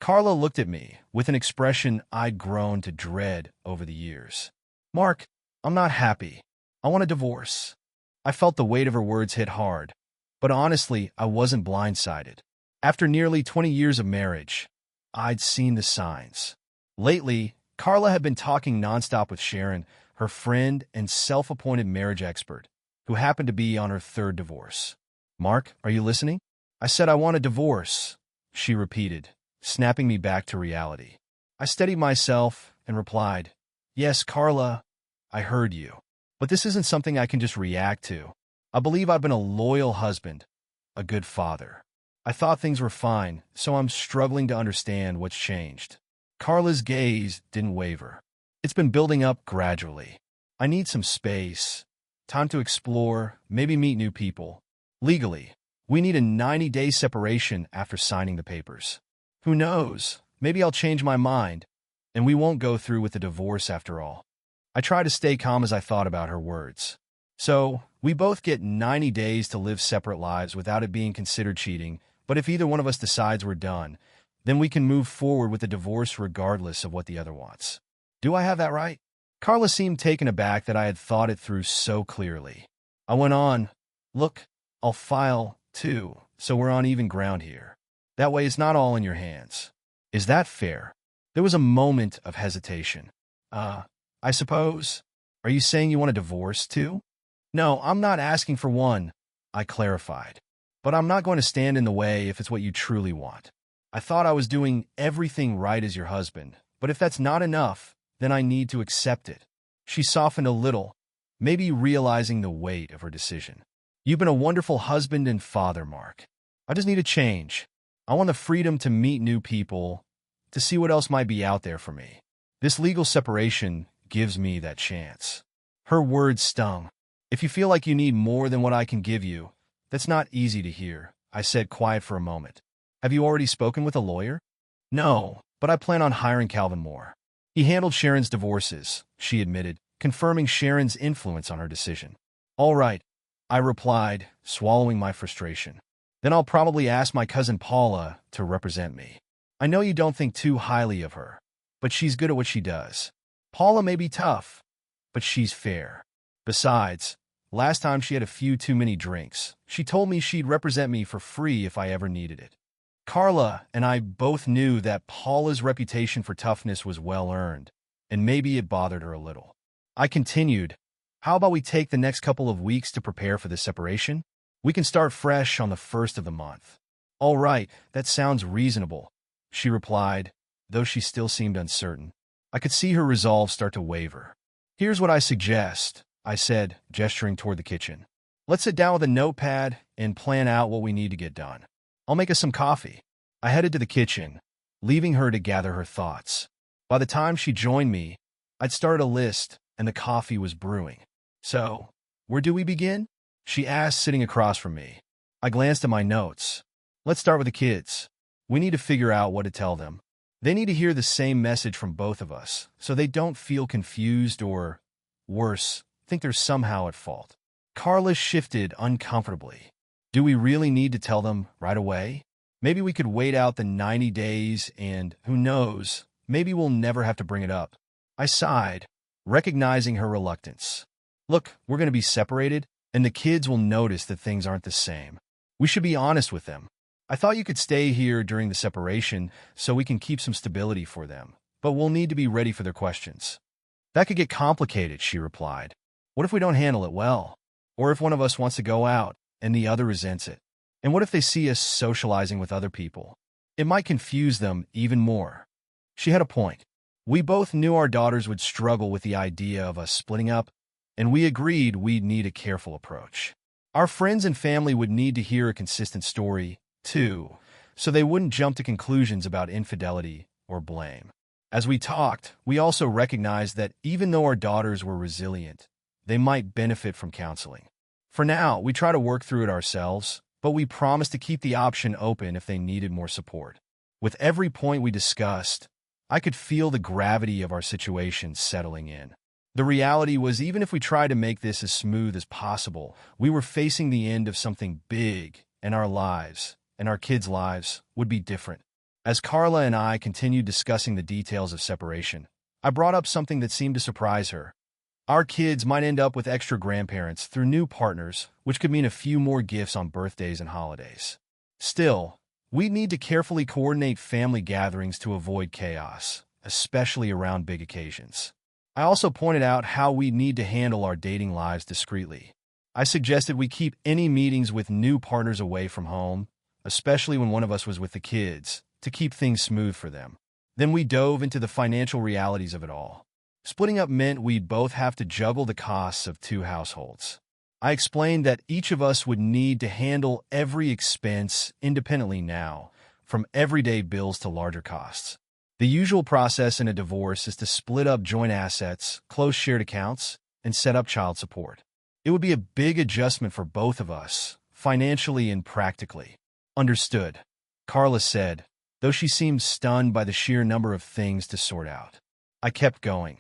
Carla looked at me with an expression I'd grown to dread over the years. Mark, I'm not happy. I want a divorce. I felt the weight of her words hit hard, but honestly, I wasn't blindsided. After nearly 20 years of marriage, I'd seen the signs. Lately, Carla had been talking nonstop with Sharon, her friend and self-appointed marriage expert, who happened to be on her third divorce. Mark, are you listening? I said I want a divorce, she repeated, snapping me back to reality. I steadied myself and replied, Yes, Carla, I heard you. But this isn't something I can just react to. I believe I've been a loyal husband, a good father. I thought things were fine, so I'm struggling to understand what's changed. Carla's gaze didn't waver. It's been building up gradually. I need some space, time to explore, maybe meet new people. Legally, we need a 90-day separation after signing the papers. Who knows? Maybe I'll change my mind, and we won't go through with the divorce after all. I tried to stay calm as I thought about her words. So, we both get 90 days to live separate lives without it being considered cheating, but if either one of us decides we're done, then we can move forward with the divorce regardless of what the other wants. Do I have that right? Carla seemed taken aback that I had thought it through so clearly. I went on, Look, I'll file, too, so we're on even ground here. That way it's not all in your hands. Is that fair? There was a moment of hesitation. I suppose. Are you saying you want a divorce, too? No, I'm not asking for one, I clarified. But I'm not going to stand in the way if it's what you truly want. I thought I was doing everything right as your husband, but if that's not enough, then I need to accept it. She softened a little, maybe realizing the weight of her decision. You've been a wonderful husband and father, Mark. I just need a change. I want the freedom to meet new people, to see what else might be out there for me. This legal separation gives me that chance. Her words stung. If you feel like you need more than what I can give you, that's not easy to hear, I said, quiet for a moment. Have you already spoken with a lawyer? No, but I plan on hiring Calvin Moore. He handled Sharon's divorces, she admitted, confirming Sharon's influence on her decision. All right, I replied, swallowing my frustration. Then I'll probably ask my cousin Paula to represent me. I know you don't think too highly of her, but she's good at what she does. Paula may be tough, but she's fair. Besides, last time she had a few too many drinks, she told me she'd represent me for free if I ever needed it. Carla and I both knew that Paula's reputation for toughness was well-earned, and maybe it bothered her a little. I continued, How about we take the next couple of weeks to prepare for the separation? We can start fresh on the first of the month. All right, that sounds reasonable, she replied, though she still seemed uncertain. I could see her resolve start to waver. Here's what I suggest, I said, gesturing toward the kitchen. Let's sit down with a notepad and plan out what we need to get done. I'll make us some coffee. I headed to the kitchen, leaving her to gather her thoughts. By the time she joined me, I'd started a list and the coffee was brewing. So, where do we begin? She asked, sitting across from me. I glanced at my notes. Let's start with the kids. We need to figure out what to tell them. They need to hear the same message from both of us, so they don't feel confused or, worse, think they're somehow at fault. Carla shifted uncomfortably. Do we really need to tell them right away? Maybe we could wait out the 90 days and, who knows, maybe we'll never have to bring it up. I sighed, recognizing her reluctance. Look, we're going to be separated, and the kids will notice that things aren't the same. We should be honest with them. I thought you could stay here during the separation so we can keep some stability for them, but we'll need to be ready for their questions. That could get complicated, she replied. What if we don't handle it well? Or if one of us wants to go out and the other resents it? And what if they see us socializing with other people? It might confuse them even more. She had a point. We both knew our daughters would struggle with the idea of us splitting up, and we agreed we'd need a careful approach. Our friends and family would need to hear a consistent story, too, so they wouldn't jump to conclusions about infidelity or blame. As we talked, we also recognized that even though our daughters were resilient, they might benefit from counseling. For now, we try to work through it ourselves, but we promised to keep the option open if they needed more support. With every point we discussed, I could feel the gravity of our situation settling in. The reality was, even if we tried to make this as smooth as possible, we were facing the end of something big, and our lives, and our kids' lives, would be different. As Carla and I continued discussing the details of separation, I brought up something that seemed to surprise her. Our kids might end up with extra grandparents through new partners, which could mean a few more gifts on birthdays and holidays. Still, we need to carefully coordinate family gatherings to avoid chaos, especially around big occasions. I also pointed out how we need to handle our dating lives discreetly. I suggested we keep any meetings with new partners away from home, especially when one of us was with the kids, to keep things smooth for them. Then we dove into the financial realities of it all. Splitting up meant we'd both have to juggle the costs of two households. I explained that each of us would need to handle every expense independently now, from everyday bills to larger costs. The usual process in a divorce is to split up joint assets, close shared accounts, and set up child support. It would be a big adjustment for both of us, financially and practically. Understood, Carla said, though she seemed stunned by the sheer number of things to sort out. I kept going.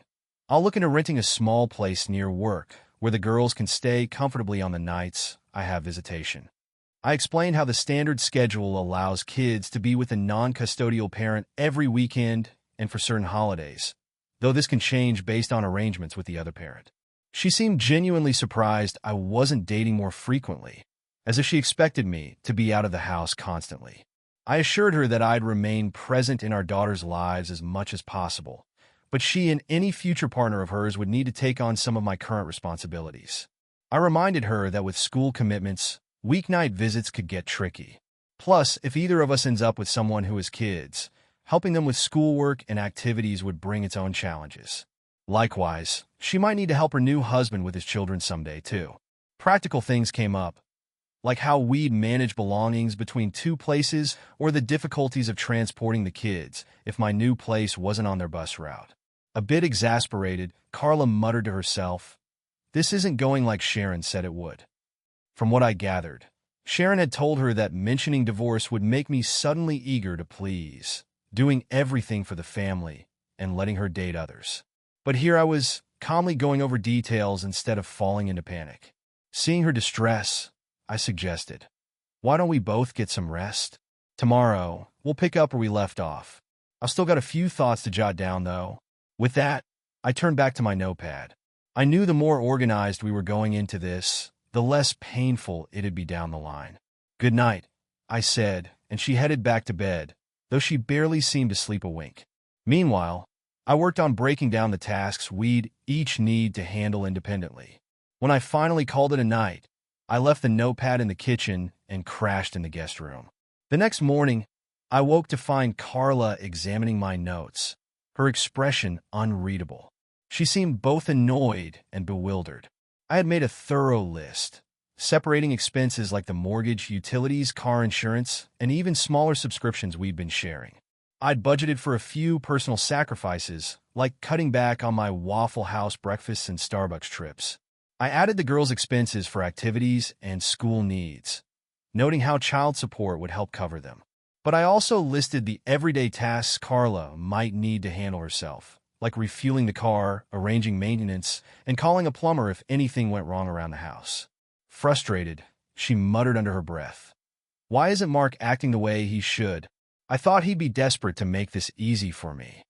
I'll look into renting a small place near work, where the girls can stay comfortably on the nights I have visitation. I explained how the standard schedule allows kids to be with a non-custodial parent every weekend and for certain holidays, though this can change based on arrangements with the other parent. She seemed genuinely surprised I wasn't dating more frequently, as if she expected me to be out of the house constantly. I assured her that I'd remain present in our daughters' lives as much as possible, but she and any future partner of hers would need to take on some of my current responsibilities. I reminded her that with school commitments, weeknight visits could get tricky. Plus, if either of us ends up with someone who has kids, helping them with schoolwork and activities would bring its own challenges. Likewise, she might need to help her new husband with his children someday, too. Practical things came up, like how we'd manage belongings between two places or the difficulties of transporting the kids if my new place wasn't on their bus route. A bit exasperated, Carla muttered to herself, "This isn't going like Sharon said it would." From what I gathered, Sharon had told her that mentioning divorce would make me suddenly eager to please, doing everything for the family and letting her date others. But here I was, calmly going over details instead of falling into panic. Seeing her distress, I suggested, "Why don't we both get some rest? Tomorrow, we'll pick up where we left off. I've still got a few thoughts to jot down, though." With that, I turned back to my notepad. I knew the more organized we were going into this, the less painful it'd be down the line. "Good night," I said, and she headed back to bed, though she barely seemed to sleep a wink. Meanwhile, I worked on breaking down the tasks we'd each need to handle independently. When I finally called it a night, I left the notepad in the kitchen and crashed in the guest room. The next morning, I woke to find Carla examining my notes, her expression unreadable. She seemed both annoyed and bewildered. I had made a thorough list, separating expenses like the mortgage, utilities, car insurance, and even smaller subscriptions we'd been sharing. I'd budgeted for a few personal sacrifices, like cutting back on my Waffle House breakfasts and Starbucks trips. I added the girls' expenses for activities and school needs, noting how child support would help cover them. But I also listed the everyday tasks Carla might need to handle herself, like refueling the car, arranging maintenance, and calling a plumber if anything went wrong around the house. Frustrated, she muttered under her breath, "Why isn't Mark acting the way he should? I thought he'd be desperate to make this easy for me."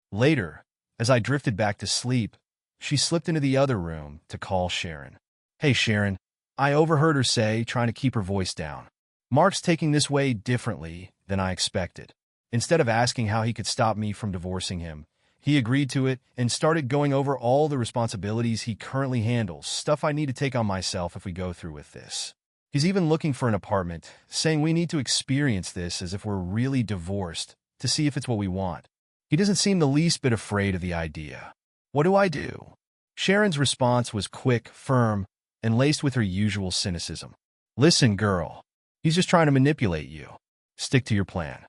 Later, as I drifted back to sleep, she slipped into the other room to call Sharon. "Hey, Sharon," I overheard her say, trying to keep her voice down. "Mark's taking this way differently than I expected. Instead of asking how he could stop me from divorcing him, he agreed to it and started going over all the responsibilities he currently handles, stuff I need to take on myself if we go through with this. He's even looking for an apartment, saying we need to experience this as if we're really divorced to see if it's what we want. He doesn't seem the least bit afraid of the idea. What do I do?" Sharon's response was quick, firm, and laced with her usual cynicism. "Listen, girl, he's just trying to manipulate you. Stick to your plan."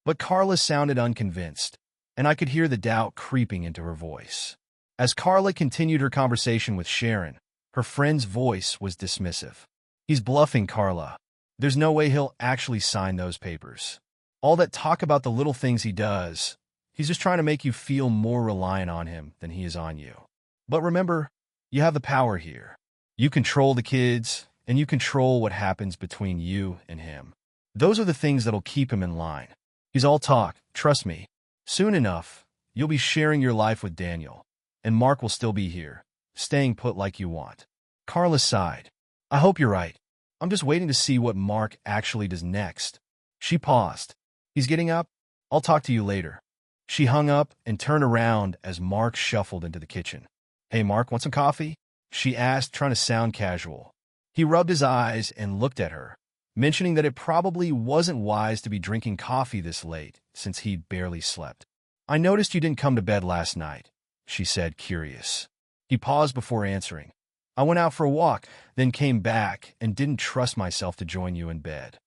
But Carla sounded unconvinced, and I could hear the doubt creeping into her voice. As Carla continued her conversation with Sharon, her friend's voice was dismissive. "He's bluffing, Carla. There's no way he'll actually sign those papers. All that talk about the little things he does, he's just trying to make you feel more reliant on him than he is on you. But remember, you have the power here. You control the kids, and you control what happens between you and him. Those are the things that'll keep him in line. He's all talk, trust me. Soon enough, you'll be sharing your life with Daniel, and Mark will still be here, staying put like you want. Carla sighed. I hope you're right. I'm just waiting to see what Mark actually does next. She paused. He's getting up? I'll talk to you later. She hung up and turned around as Mark shuffled into the kitchen. Hey, Mark, want some coffee? She asked, trying to sound casual. He rubbed his eyes and looked at her, mentioning that it probably wasn't wise to be drinking coffee this late, since he'd barely slept. I noticed you didn't come to bed last night, she said, curious. He paused before answering. I went out for a walk, then came back and didn't trust myself to join you in bed.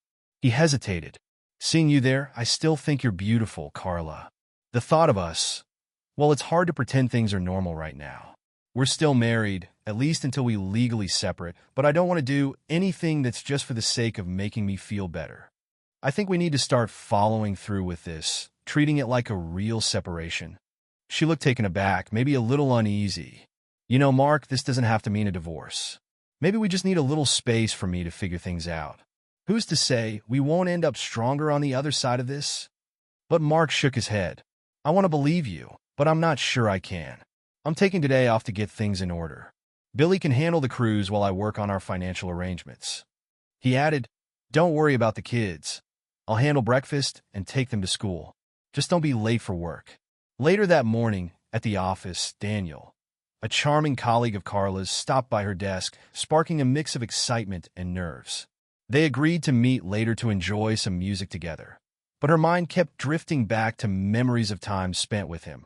He hesitated. Seeing you there, I still think you're beautiful, Carla. The thought of us, well, it's hard to pretend things are normal right now. We're still married, at least until we legally separate, but I don't want to do anything that's just for the sake of making me feel better. I think we need to start following through with this, treating it like a real separation. She looked taken aback, maybe a little uneasy. You know, Mark, this doesn't have to mean a divorce. Maybe we just need a little space for me to figure things out. Who's to say we won't end up stronger on the other side of this? But Mark shook his head. I want to believe you, but I'm not sure I can. I'm taking today off to get things in order. Billy can handle the cruise while I work on our financial arrangements. He added, don't worry about the kids. I'll handle breakfast and take them to school. Just don't be late for work. Later that morning, at the office, Daniel, a charming colleague of Carla's, stopped by her desk, sparking a mix of excitement and nerves. They agreed to meet later to enjoy some music together, but her mind kept drifting back to memories of time spent with him,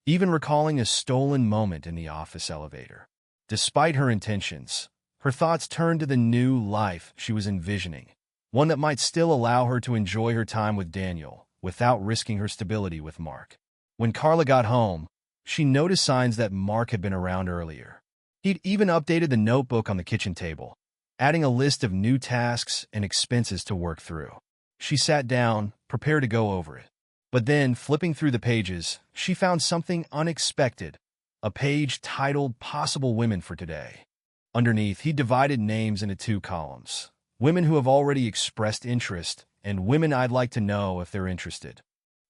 even recalling a stolen moment in the office elevator. Despite her intentions, her thoughts turned to the new life she was envisioning, one that might still allow her to enjoy her time with Daniel without risking her stability with Mark. When Carla got home, she noticed signs that Mark had been around earlier. He'd even updated the notebook on the kitchen table, adding a list of new tasks and expenses to work through. She sat down, prepared to go over it. But then, flipping through the pages, she found something unexpected, a page titled Possible Women for Today. Underneath, he divided names into 2 columns, women who have already expressed interest and women I'd like to know if they're interested.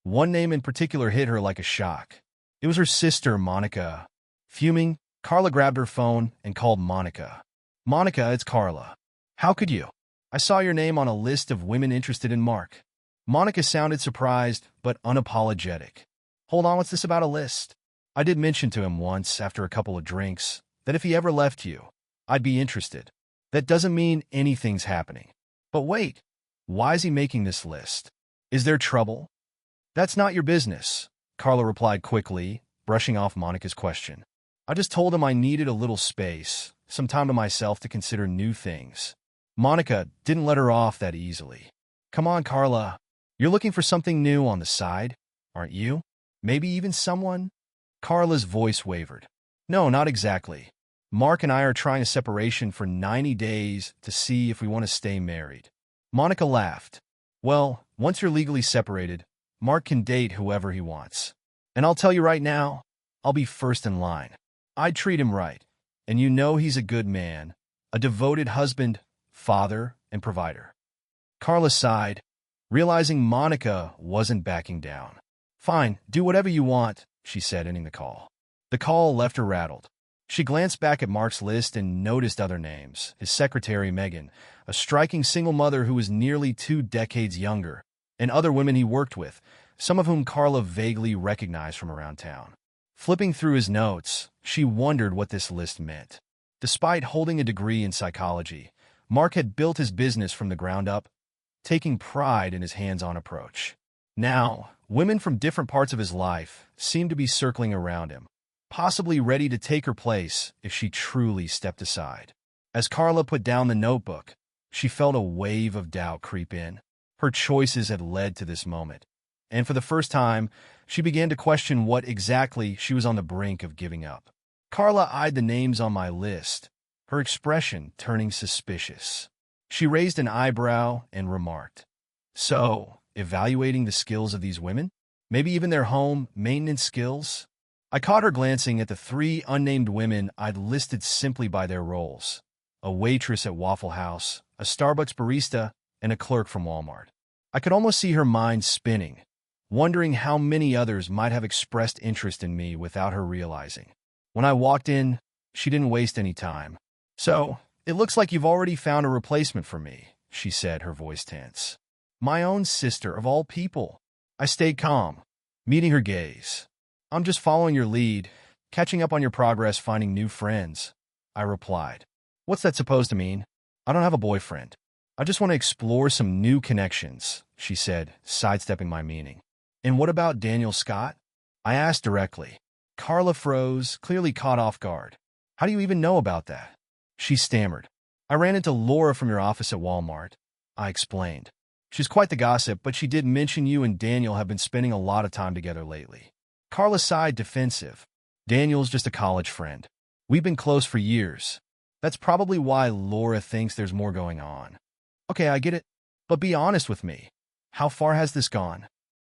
One name in particular hit her like a shock. It was her sister, Monica. Fuming, Carla grabbed her phone and called Monica. Monica, it's Carla. How could you? I saw your name on a list of women interested in Mark. Monica sounded surprised, but unapologetic. Hold on, what's this about a list? I did mention to him once, after a couple of drinks, that if he ever left you, I'd be interested. That doesn't mean anything's happening. But wait, why is he making this list? Is there trouble? That's not your business, Carla replied quickly, brushing off Monica's question. I just told him I needed a little space, some time to myself to consider new things. Monica didn't let her off that easily. Come on, Carla. You're looking for something new on the side, aren't you? Maybe even someone? Carla's voice wavered. No, not exactly. Mark and I are trying a separation for 90 days to see if we want to stay married. Monica laughed. Well, once you're legally separated, Mark can date whoever he wants. And I'll tell you right now, I'll be first in line. I'd treat him right. And you know he's a good man, a devoted husband, father, and provider. Carla sighed, realizing Monica wasn't backing down. Fine, do whatever you want, she said, ending the call. The call left her rattled. She glanced back at Mark's list and noticed other names. His secretary, Megan, a striking single mother who was nearly 2 decades younger, and other women he worked with, some of whom Carla vaguely recognized from around town. Flipping through his notes, she wondered what this list meant. Despite holding a degree in psychology, Mark had built his business from the ground up, taking pride in his hands-on approach. Now, women from different parts of his life seemed to be circling around him, possibly ready to take her place if she truly stepped aside. As Carla put down the notebook, she felt a wave of doubt creep in. Her choices had led to this moment, and for the first time, she began to question what exactly she was on the brink of giving up. Carla eyed the names on my list, her expression turning suspicious. She raised an eyebrow and remarked, So, evaluating the skills of these women? Maybe even their home maintenance skills? I caught her glancing at the 3 unnamed women I'd listed simply by their roles: a waitress at Waffle House, a Starbucks barista, and a clerk from Walmart. I could almost see her mind spinning, wondering how many others might have expressed interest in me without her realizing. When I walked in, she didn't waste any time. "So, it looks like you've already found a replacement for me," she said, her voice tense. "My own sister, of all people." I stayed calm, meeting her gaze. "I'm just following your lead, catching up on your progress finding new friends," I replied. "What's that supposed to mean?" "I don't have a boyfriend. I just want to explore some new connections," she said, sidestepping my meaning. "And what about Daniel Scott?" I asked directly. Carla froze, clearly caught off guard. "How do you even know about that?" She stammered. "I ran into Laura from your office at Walmart," I explained. "She's quite the gossip, but she did mention you and Daniel have been spending a lot of time together lately." Carla sighed, defensive. "Daniel's just a college friend. We've been close for years. That's probably why Laura thinks there's more going on." "Okay, I get it. But be honest with me. How far has this gone?"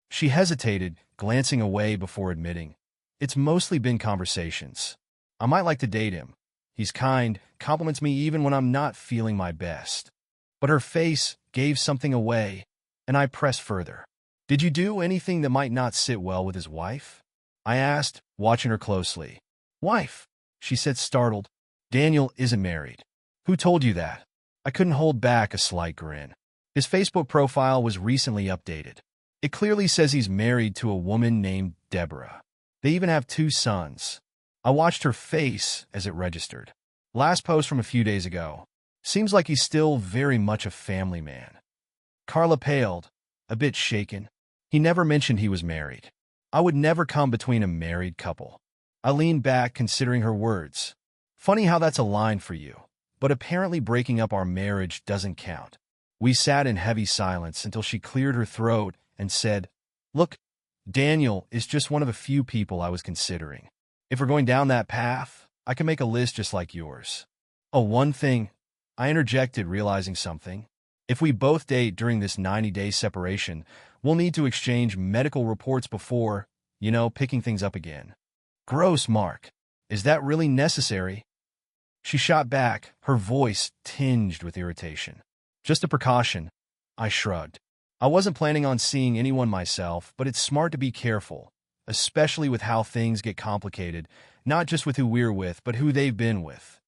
She hesitated, glancing away before admitting. "It's mostly been conversations. I might like to date him. He's kind, compliments me even when I'm not feeling my best." But her face gave something away, and I pressed further. "Did you do anything that might not sit well with his wife?" I asked, watching her closely. "Wife?" she said, startled. "Daniel isn't married." "Who told you that?" I couldn't hold back a slight grin. His Facebook profile was recently updated. It clearly says he's married to a woman named Deborah. They even have 2 sons. I watched her face as it registered. Last post from a few days ago. Seems like he's still very much a family man. Carla paled, a bit shaken. He never mentioned he was married. I would never come between a married couple. I leaned back, considering her words. Funny how that's a line for you, but apparently breaking up our marriage doesn't count. We sat in heavy silence until she cleared her throat and said, "Look, Daniel is just one of a few people I was considering. If we're going down that path, I can make a list just like yours." "Oh, one thing," I interjected, realizing something. "If we both date during this 90-day separation, we'll need to exchange medical reports before, picking things up again." "Gross, Mark. Is that really necessary?" She shot back, her voice tinged with irritation. "Just a precaution," I shrugged. I wasn't planning on seeing anyone myself, but it's smart to be careful, especially with how things get complicated, not just with who we're with, but who they've been with.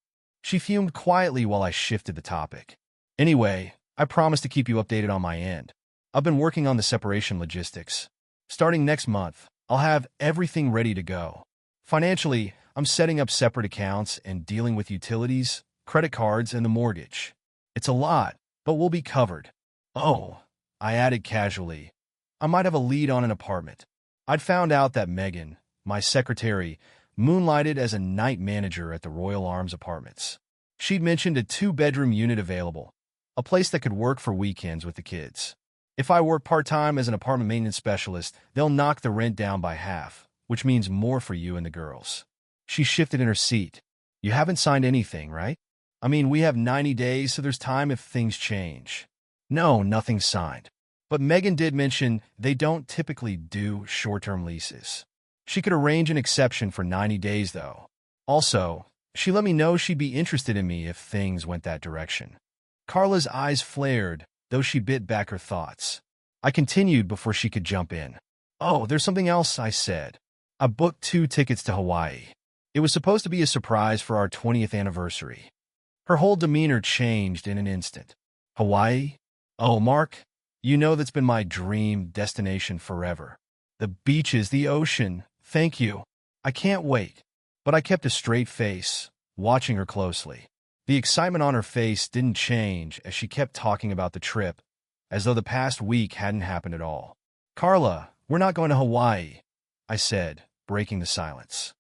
She fumed quietly while I shifted the topic. "Anyway, I promise to keep you updated on my end. I've been working on the separation logistics. Starting next month, I'll have everything ready to go. Financially, I'm setting up separate accounts and dealing with utilities, credit cards, and the mortgage. It's a lot, but we'll be covered." "Oh," I added casually, "I might have a lead on an apartment." I'd found out that Megan, my secretary, moonlighted as a night manager at the Royal Arms Apartments. She'd mentioned a 2-bedroom unit available, a place that could work for weekends with the kids. If I work part-time as an apartment maintenance specialist, they'll knock the rent down by half, which means more for you and the girls. She shifted in her seat. "You haven't signed anything, right? I mean, we have 90 days, so there's time if things change." "No, nothing's signed. But Megan did mention they don't typically do short-term leases. She could arrange an exception for 90 days, though. Also, she let me know she'd be interested in me if things went that direction." Carla's eyes flared, though she bit back her thoughts. I continued before she could jump in. "Oh, there's something else," I said. "I booked 2 tickets to Hawaii. It was supposed to be a surprise for our 20th anniversary." Her whole demeanor changed in an instant. "Hawaii? Oh, Mark, you know that's been my dream destination forever. The beaches, the ocean. Thank you. I can't wait." But I kept a straight face, watching her closely. The excitement on her face didn't change as she kept talking about the trip, as though the past week hadn't happened at all. "Carla, we're not going to Hawaii," I said, breaking the silence.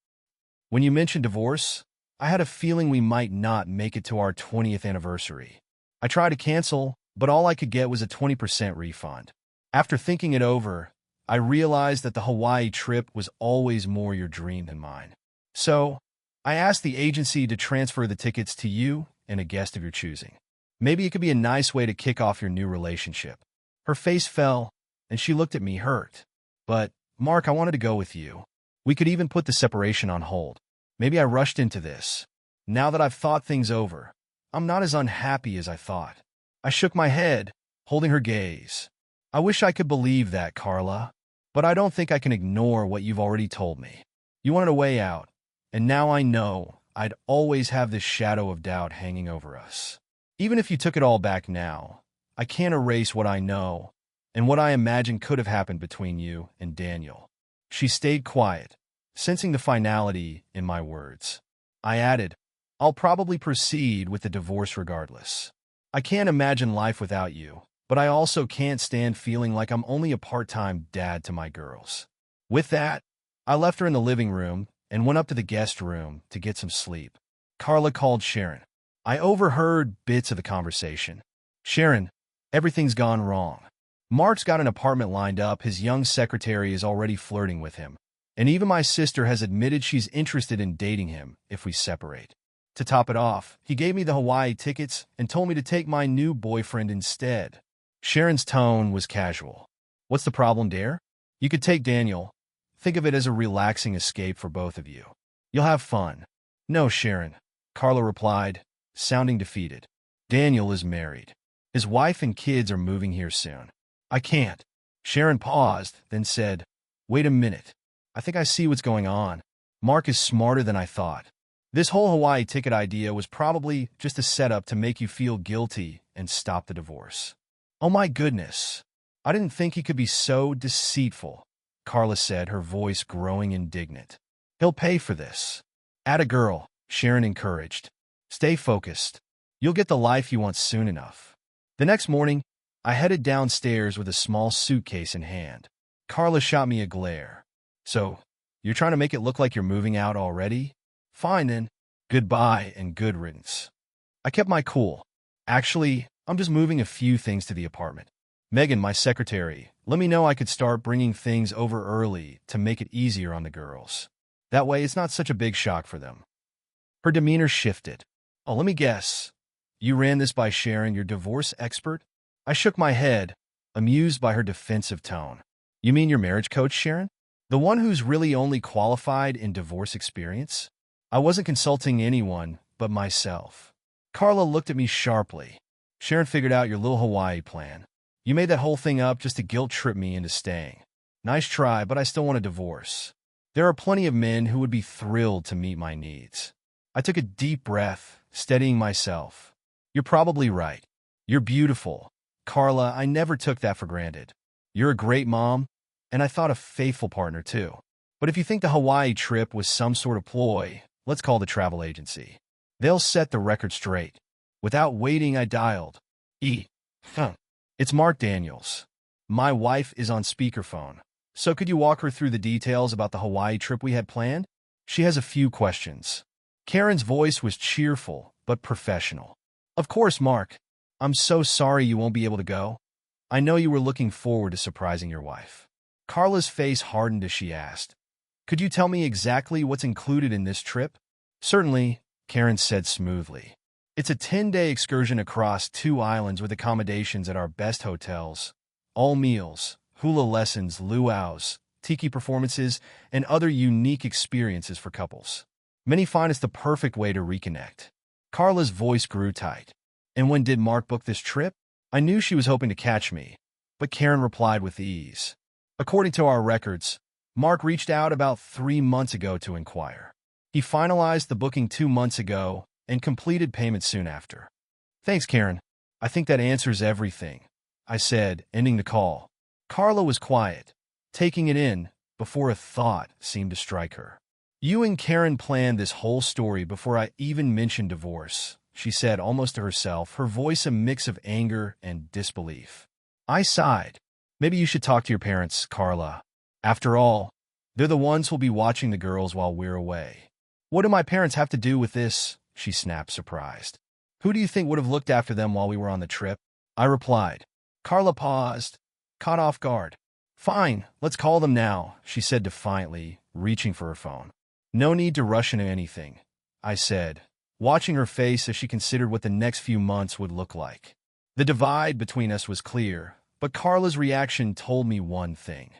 "When you mentioned divorce, I had a feeling we might not make it to our 20th anniversary. I tried to cancel, but all I could get was a 20% refund. After thinking it over, I realized that the Hawaii trip was always more your dream than mine. So, I asked the agency to transfer the tickets to you and a guest of your choosing. Maybe it could be a nice way to kick off your new relationship." Her face fell, and she looked at me hurt. "But, Mark, I wanted to go with you. We could even put the separation on hold. Maybe I rushed into this. Now that I've thought things over, I'm not as unhappy as I thought." I shook my head, holding her gaze. "I wish I could believe that, Carla. but I don't think I can ignore what you've already told me. You wanted a way out, and now I know I'd always have this shadow of doubt hanging over us. Even if you took it all back now, I can't erase what I know and what I imagine could have happened between you and Daniel. She stayed quiet, sensing the finality in my words. I added, I'll probably proceed with the divorce regardless. I can't imagine life without you, but I also can't stand feeling like I'm only a part-time dad to my girls. With that, I left her in the living room and went up to the guest room to get some sleep. Carla called Sharon. I overheard bits of the conversation. Sharon, everything's gone wrong. Mark's got an apartment lined up, his young secretary is already flirting with him, and even my sister has admitted she's interested in dating him if we separate. To top it off, he gave me the Hawaii tickets and told me to take my new boyfriend instead. Sharon's tone was casual. What's the problem, dear? You could take Daniel. Think of it as a relaxing escape for both of you. You'll have fun. No, Sharon, Carla replied, sounding defeated. Daniel is married. His wife and kids are moving here soon. I can't. Sharon paused, then said, Wait a minute. I think I see what's going on. Mark is smarter than I thought. This whole Hawaii ticket idea was probably just a setup to make you feel guilty and stop the divorce. Oh my goodness. I didn't think he could be so deceitful, Carla said, her voice growing indignant. He'll pay for this. Atta girl, Sharon encouraged. Stay focused. You'll get the life you want soon enough. The next morning, I headed downstairs with a small suitcase in hand. Carla shot me a glare. So, you're trying to make it look like you're moving out already? Fine then. Goodbye and good riddance. I kept my cool. Actually, I'm just moving a few things to the apartment. Megan, my secretary, let me know I could start bringing things over early to make it easier on the girls. That way it's not such a big shock for them. Her demeanor shifted. Oh, let me guess. You ran this by Sharon, your divorce expert? I shook my head, amused by her defensive tone. You mean your marriage coach, Sharon? The one who's really only qualified in divorce experience? I wasn't consulting anyone but myself. Carla looked at me sharply. Sharon figured out your little Hawaii plan. You made that whole thing up just to guilt trip me into staying. Nice try, but I still want a divorce. There are plenty of men who would be thrilled to meet my needs. I took a deep breath, steadying myself. You're probably right. You're beautiful. Carla, I never took that for granted. You're a great mom, and I thought a faithful partner too. But if you think the Hawaii trip was some sort of ploy, let's call the travel agency. They'll set the record straight. Without waiting, I dialed. It's Mark Daniels. My wife is on speakerphone. So could you walk her through the details about the Hawaii trip we had planned? She has a few questions. Karen's voice was cheerful, but professional. Of course, Mark. I'm so sorry you won't be able to go. I know you were looking forward to surprising your wife. Carla's face hardened as she asked, Could you tell me exactly what's included in this trip? Certainly, Karen said smoothly. It's a 10-day excursion across 2 islands with accommodations at our best hotels, all meals, hula lessons, luau's, tiki performances, and other unique experiences for couples. Many find it's the perfect way to reconnect. Carla's voice grew tight. And when did Mark book this trip? I knew she was hoping to catch me, but Karen replied with ease. According to our records, Mark reached out about 3 months ago to inquire. He finalized the booking 2 months ago and completed payment soon after. Thanks, Karen. I think that answers everything, I said, ending the call. Carla was quiet, taking it in, before a thought seemed to strike her. You and Karen planned this whole story before I even mentioned divorce, she said almost to herself, her voice a mix of anger and disbelief. I sighed. Maybe you should talk to your parents, Carla. After all, they're the ones who'll be watching the girls while we're away. What do my parents have to do with this? She snapped, surprised. Who do you think would have looked after them while we were on the trip? I replied. Carla paused, caught off guard. Fine, let's call them now, she said defiantly, reaching for her phone. No need to rush into anything, I said, watching her face as she considered what the next few months would look like. The divide between us was clear, but Carla's reaction told me one thing.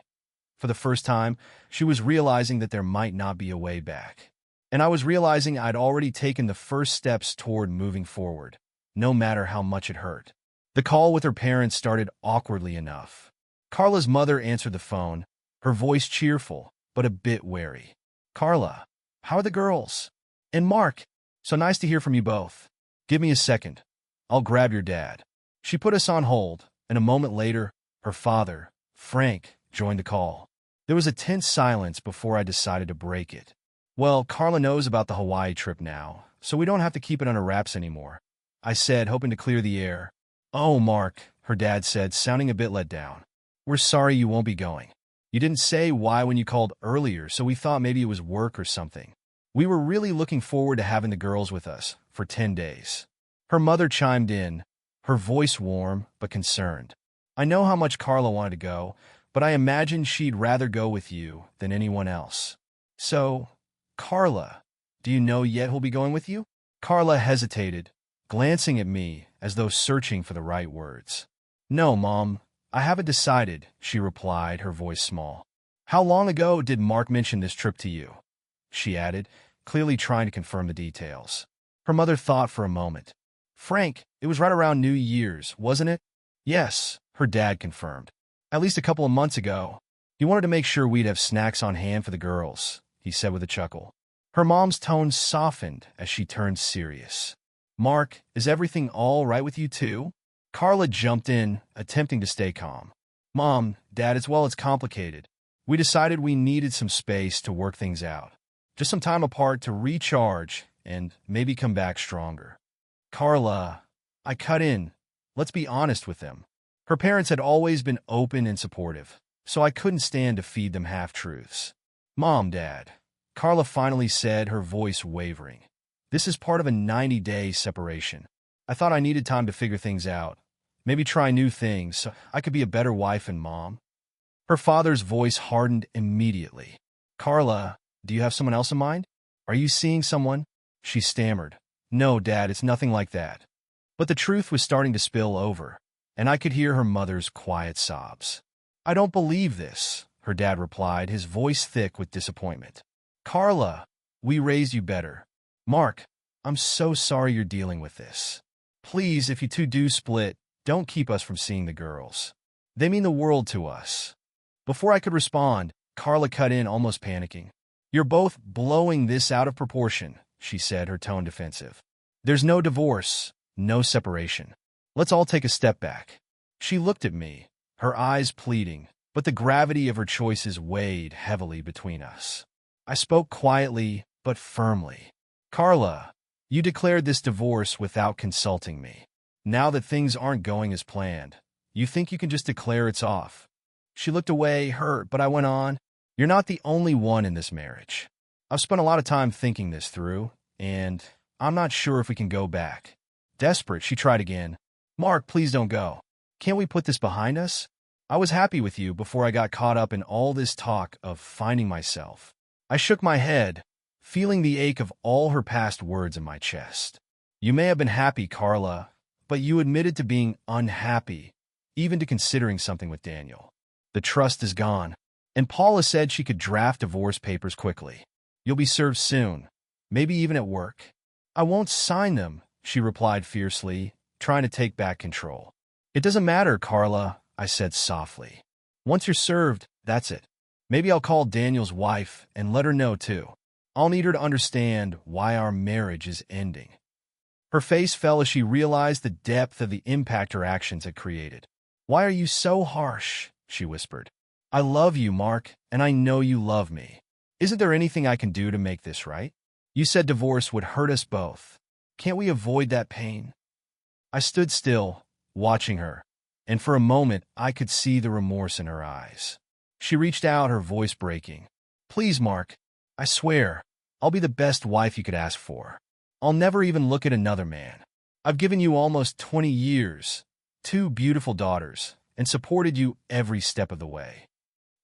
For the first time, she was realizing that there might not be a way back. And I was realizing I'd already taken the first steps toward moving forward, no matter how much it hurt. The call with her parents started awkwardly enough. Carla's mother answered the phone, her voice cheerful, but a bit wary. "Carla, how are the girls? And Mark, so nice to hear from you both. Give me a second. I'll grab your dad." She put us on hold, and a moment later, her father, Frank, joined the call. There was a tense silence before I decided to break it. "Well, Carla knows about the Hawaii trip now, so we don't have to keep it under wraps anymore," I said, hoping to clear the air. "Oh, Mark," her dad said, sounding a bit let down. "We're sorry you won't be going. You didn't say why when you called earlier, so we thought maybe it was work or something. We were really looking forward to having the girls with us for 10 days. Her mother chimed in, her voice warm but concerned. "I know how much Carla wanted to go, but I imagine she'd rather go with you than anyone else. So, Carla, do you know yet who'll be going with you?" Carla hesitated, glancing at me as though searching for the right words. "No, Mom, I haven't decided," she replied, her voice small. "How long ago did Mark mention this trip to you?" she added, clearly trying to confirm the details. Her mother thought for a moment. "Frank, it was right around New Year's, wasn't it?" "Yes," her dad confirmed. "At least a couple of months ago. He wanted to make sure we'd have snacks on hand for the girls," he said with a chuckle. Her mom's tone softened as she turned serious. "Mark, is everything all right with you too?" Carla jumped in, attempting to stay calm. "Mom, Dad, it's complicated. We decided we needed some space to work things out. Just some time apart to recharge and maybe come back stronger." "Carla," I cut in, "let's be honest with them." Her parents had always been open and supportive, so I couldn't stand to feed them half-truths. "Mom, Dad," Carla finally said, her voice wavering. "This is part of a 90-day separation. I thought I needed time to figure things out, maybe try new things so I could be a better wife and mom." Her father's voice hardened immediately. "Carla, do you have someone else in mind? Are you seeing someone?" She stammered. "No, Dad, it's nothing like that." But the truth was starting to spill over, and I could hear her mother's quiet sobs. "I don't believe this," her dad replied, his voice thick with disappointment. "Carla, we raised you better. Mark, I'm so sorry you're dealing with this. Please, if you two do split, don't keep us from seeing the girls. They mean the world to us." Before I could respond, Carla cut in, almost panicking. "You're both blowing this out of proportion," she said, her tone defensive. "There's no divorce, no separation. Let's all take a step back." She looked at me, her eyes pleading, but the gravity of her choices weighed heavily between us. I spoke quietly but firmly. "Carla, you declared this divorce without consulting me. Now that things aren't going as planned, you think you can just declare it's off." She looked away, hurt, but I went on. "You're not the only one in this marriage. I've spent a lot of time thinking this through, and I'm not sure if we can go back." Desperate, she tried again. "Mark, please don't go. Can't we put this behind us? I was happy with you before I got caught up in all this talk of finding myself." I shook my head, feeling the ache of all her past words in my chest. "You may have been happy, Carla, but you admitted to being unhappy, even to considering something with Daniel. The trust is gone, and Paula said she could draft divorce papers quickly. You'll be served soon, maybe even at work." "I won't sign them," she replied fiercely, trying to take back control. "It doesn't matter, Carla," I said softly. "Once you're served, that's it. Maybe I'll call Daniel's wife and let her know too. I'll need her to understand why our marriage is ending." Her face fell as she realized the depth of the impact her actions had created. "Why are you so harsh?" she whispered. "I love you, Mark, and I know you love me. Isn't there anything I can do to make this right? You said divorce would hurt us both. Can't we avoid that pain?" I stood still, watching her, and for a moment I could see the remorse in her eyes. She reached out, her voice breaking. "Please, Mark, I swear, I'll be the best wife you could ask for. I'll never even look at another man. I've given you almost 20 years, 2 beautiful daughters, and supported you every step of the way."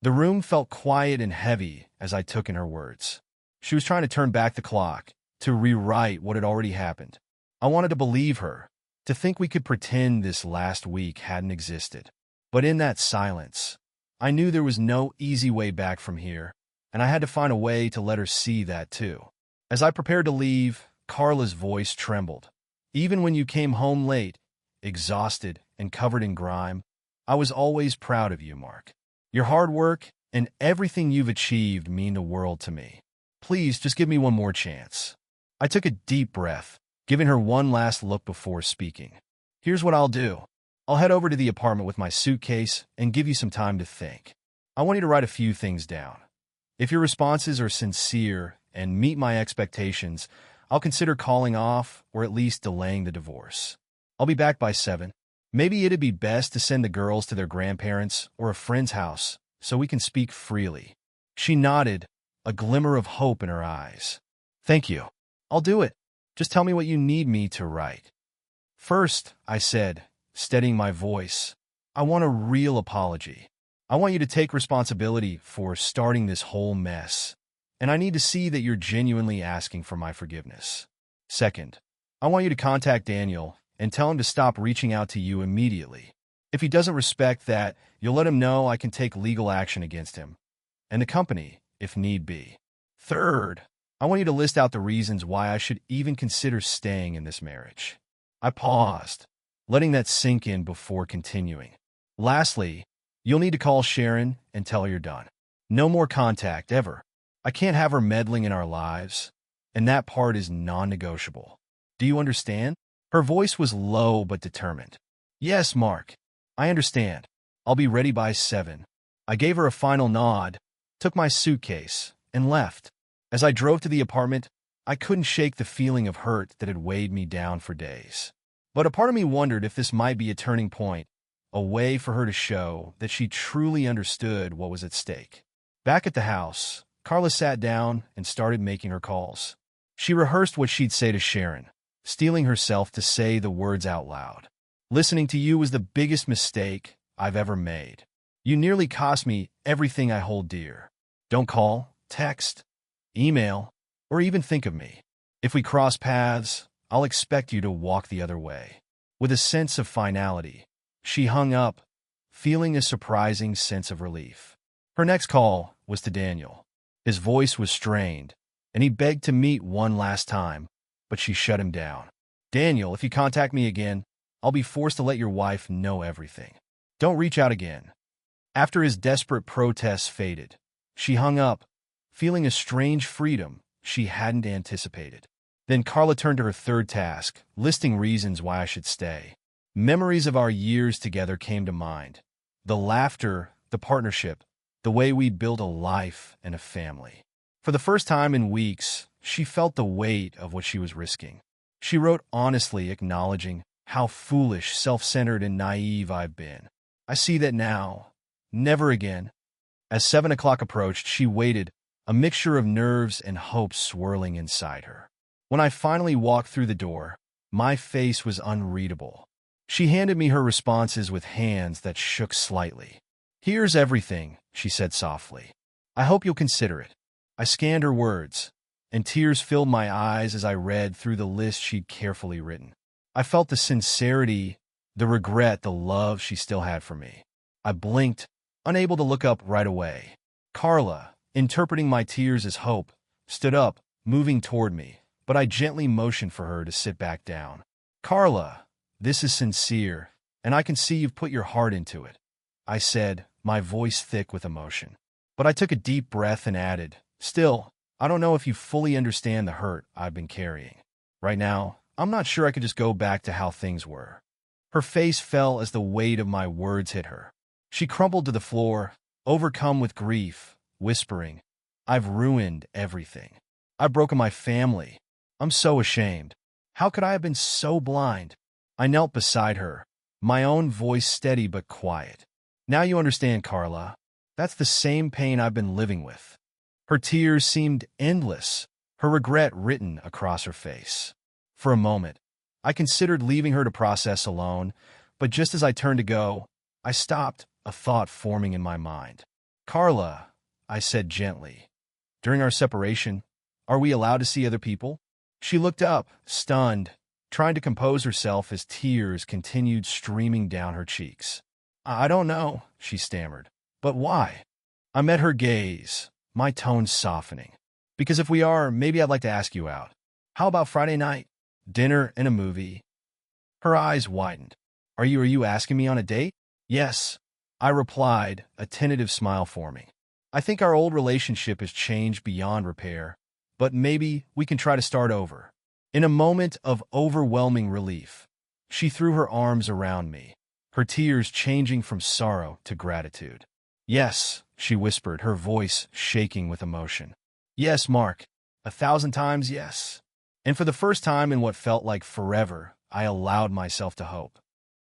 The room felt quiet and heavy as I took in her words. She was trying to turn back the clock, to rewrite what had already happened. I wanted to believe her, to think we could pretend this last week hadn't existed. But in that silence, I knew there was no easy way back from here, and I had to find a way to let her see that too. As I prepared to leave, Carla's voice trembled. "Even when you came home late, exhausted and covered in grime, I was always proud of you, Mark. Your hard work and everything you've achieved mean the world to me. Please, just give me one more chance." I took a deep breath, giving her one last look before speaking. "Here's what I'll do. I'll head over to the apartment with my suitcase and give you some time to think. I want you to write a few things down. If your responses are sincere and meet my expectations, I'll consider calling off or at least delaying the divorce. I'll be back by 7. Maybe it'd be best to send the girls to their grandparents or a friend's house so we can speak freely." She nodded, a glimmer of hope in her eyes. "Thank you. I'll do it. Just tell me what you need me to write." "First," I said, steadying my voice, "I want a real apology. I want you to take responsibility for starting this whole mess, and I need to see that you're genuinely asking for my forgiveness. Second, I want you to contact Daniel and tell him to stop reaching out to you immediately. If he doesn't respect that, you'll let him know I can take legal action against him, and the company, if need be. Third, I want you to list out the reasons why I should even consider staying in this marriage." I paused, letting that sink in before continuing. "Lastly, you'll need to call Sharon and tell her you're done. No more contact, ever. I can't have her meddling in our lives, and that part is non-negotiable. Do you understand?" Her voice was low but determined. "Yes, Mark. I understand. I'll be ready by 7. I gave her a final nod, took my suitcase, and left. As I drove to the apartment, I couldn't shake the feeling of hurt that had weighed me down for days. But a part of me wondered if this might be a turning point, a way for her to show that she truly understood what was at stake. Back at the house, Carla sat down and started making her calls. She rehearsed what she'd say to Sharon, steeling herself to say the words out loud. "Listening to you was the biggest mistake I've ever made. You nearly cost me everything I hold dear. Don't call, text, email, or even think of me. If we cross paths, I'll expect you to walk the other way." With a sense of finality, she hung up, feeling a surprising sense of relief. Her next call was to Daniel. His voice was strained, and he begged to meet one last time, but she shut him down. "Daniel, if you contact me again, I'll be forced to let your wife know everything. Don't reach out again." After his desperate protests faded, she hung up, feeling a strange freedom she hadn't anticipated. Then Carla turned to her third task, listing reasons why I should stay. Memories of our years together came to mind. The laughter, the partnership, the way we built a life and a family. For the first time in weeks, she felt the weight of what she was risking. She wrote honestly, acknowledging how foolish, self-centered, and naive I've been. "I see that now. Never again." As 7 o'clock approached, she waited, a mixture of nerves and hope swirling inside her. When I finally walked through the door, my face was unreadable. She handed me her responses with hands that shook slightly. "Here's everything," she said softly. "I hope you'll consider it." I scanned her words, and tears filled my eyes as I read through the list she'd carefully written. I felt the sincerity, the regret, the love she still had for me. I blinked, unable to look up right away. Carla, interpreting my tears as hope, stood up, moving toward me, but I gently motioned for her to sit back down. "Carla, this is sincere, and I can see you've put your heart into it," I said, my voice thick with emotion. But I took a deep breath and added, "Still, I don't know if you fully understand the hurt I've been carrying. Right now, I'm not sure I could just go back to how things were." Her face fell as the weight of my words hit her. She crumpled to the floor, overcome with grief, whispering, "I've ruined everything. I've broken my family. I'm so ashamed. How could I have been so blind?" I knelt beside her, my own voice steady but quiet. "Now you understand, Carla. That's the same pain I've been living with." Her tears seemed endless, her regret written across her face. For a moment, I considered leaving her to process alone, but just as I turned to go, I stopped, a thought forming in my mind. "Carla," I said gently, "during our separation, are we allowed to see other people?" She looked up, stunned, trying to compose herself as tears continued streaming down her cheeks. "I don't know," she stammered. "But why?" I met her gaze, my tone softening. "Because if we are, maybe I'd like to ask you out. How about Friday night? Dinner and a movie?" Her eyes widened. Are you asking me on a date?" "Yes," I replied, a tentative smile forming. I think our old relationship has changed beyond repair, but maybe we can try to start over. In a moment of overwhelming relief, she threw her arms around me, her tears changing from sorrow to gratitude. Yes, she whispered, her voice shaking with emotion. Yes, Mark, 1,000 times yes. And for the first time in what felt like forever, I allowed myself to hope.